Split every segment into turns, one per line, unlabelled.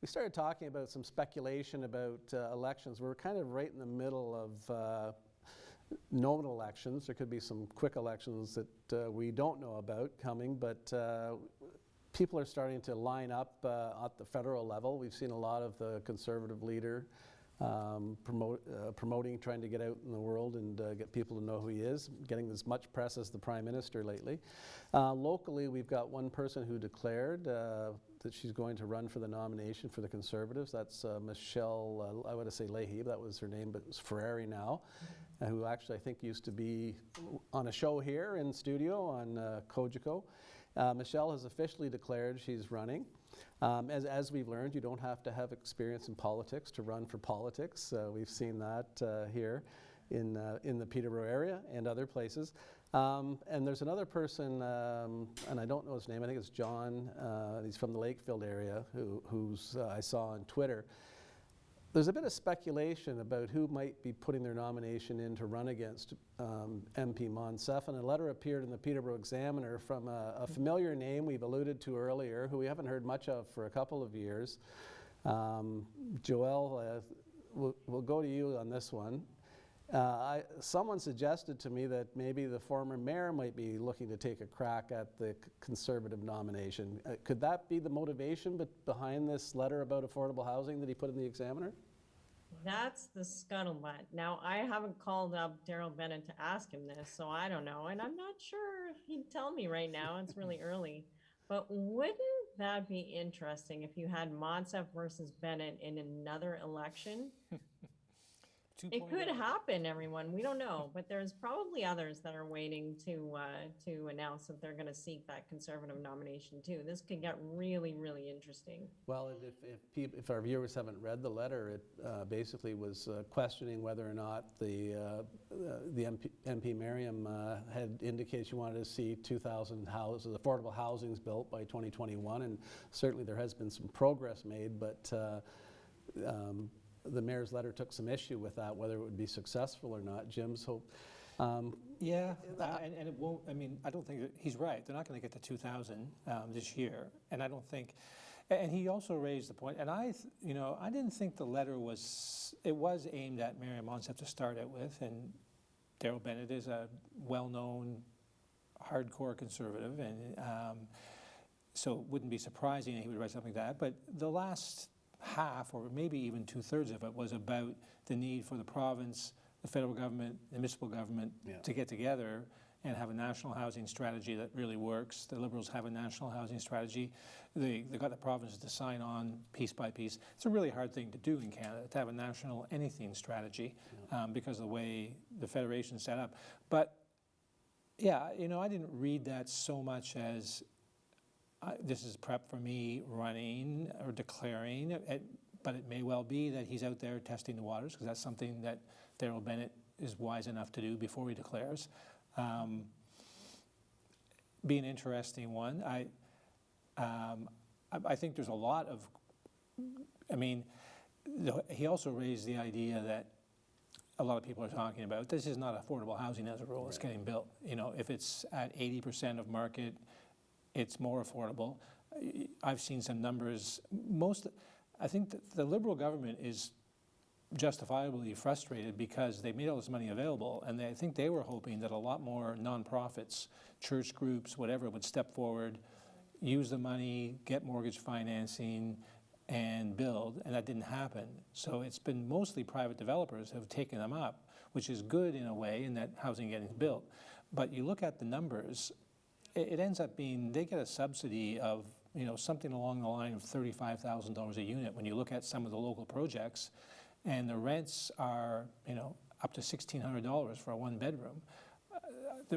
we started talking about some speculation about elections. We're kind of right in the middle of known elections. There could be some quick elections that we don't know about coming, but people are starting to line up at the federal level. We've seen a lot of the Conservative leader promoting, trying to get out in the world and get people to know who he is, getting as much press as the Prime Minister lately. Locally, we've got one person who declared that she's going to run for the nomination for the Conservatives. That's Michelle, I want to say Leahy, that was her name, but it's Ferrari now, who actually I think used to be on a show here in studio on Cogeco. Michelle has officially declared she's running. As we've learned, you don't have to have experience in politics to run for politics. We've seen that here in the Peterborough area and other places. And there's another person, and I don't know his name, I think it's John, he's from the Lakefield area, who's I saw on Twitter. There's a bit of speculation about who might be putting their nomination in to run against MP Monsef, and a letter appeared in the Peterborough Examiner from a familiar name we've alluded to earlier, who we haven't heard much of for a couple of years. Joelle, we'll go to you on this one. Someone suggested to me that maybe the former mayor might be looking to take a crack at the Conservative nomination. Could that be the motivation behind this letter about affordable housing that he put in the Examiner?
That's the scuttlebutt. Now, I haven't called up Daryl Bennett to ask him this, so I don't know. And I'm not sure if he'd tell me right now. It's really early. But wouldn't that be interesting if you had Monsef versus Bennett in another election? It could happen, everyone. We don't know, but there's probably others that are waiting to announce that they're going to seek that Conservative nomination too. This could get really, really interesting.
Well, if our viewers haven't read the letter, it basically was questioning whether or not the MP Merriam had indicated she wanted to see 2,000 houses, affordable housings built by 2021, and certainly there has been some progress made, but the mayor's letter took some issue with that, whether it would be successful or not. Jim's hope.
Yeah, and it won't, I mean, I don't think, he's right. They're not going to get to 2,000 this year. And I don't think, and he also raised the point, and I didn't think the letter was aimed at Mary Monsef to start out with, and Daryl Bennett is a well-known hardcore Conservative, and so it wouldn't be surprising that he would write something like that. But the last half, or maybe even 2/3 of it, was about the need for the province, the federal government, the municipal government to get together and have a national housing strategy that really works. The Liberals have a national housing strategy. They got the provinces to sign on piece by piece. It's a really hard thing to do in Canada, to have a national anything strategy because of the way the federation's set up. But yeah, I didn't read that so much as this is prep for me running or declaring, but it may well be that he's out there testing the waters, because that's something that Daryl Bennett is wise enough to do before he declares. Be an interesting one. I think there's a lot of, he also raised the idea that a lot of people are talking about, this is not affordable housing as a rule, it's getting built. If it's at 80% of market, it's more affordable. I've seen some numbers. I think that the Liberal government is justifiably frustrated because they made all this money available, and I think they were hoping that a lot more nonprofits, church groups, whatever, would step forward, use the money, get mortgage financing, and build, and that didn't happen. So it's been mostly private developers who have taken them up, which is good in a way in that housing getting built. But you look at the numbers, it ends up being, they get a subsidy of something along the line of $35,000 a unit when you look at some of the local projects, and the rents are up to $1,600 for a one bedroom.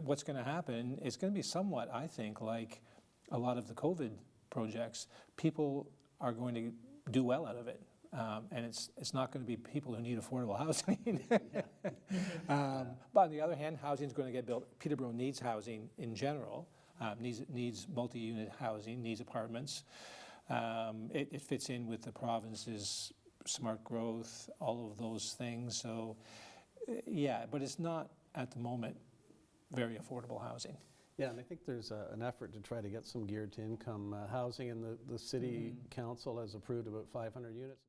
What's going to happen is going to be somewhat, I think, like a lot of the COVID projects. People are going to do well out of it. And it's not going to be people who need affordable housing. But on the other hand, housing is going to get built. Peterborough needs housing in general, needs multi-unit housing, needs apartments. It fits in with the province's smart growth, all of those things. So, yeah, but it's not at the moment very affordable housing.
Yeah, and I think there's an effort to try to get some geared to income housing, and the city council has approved about 500 units.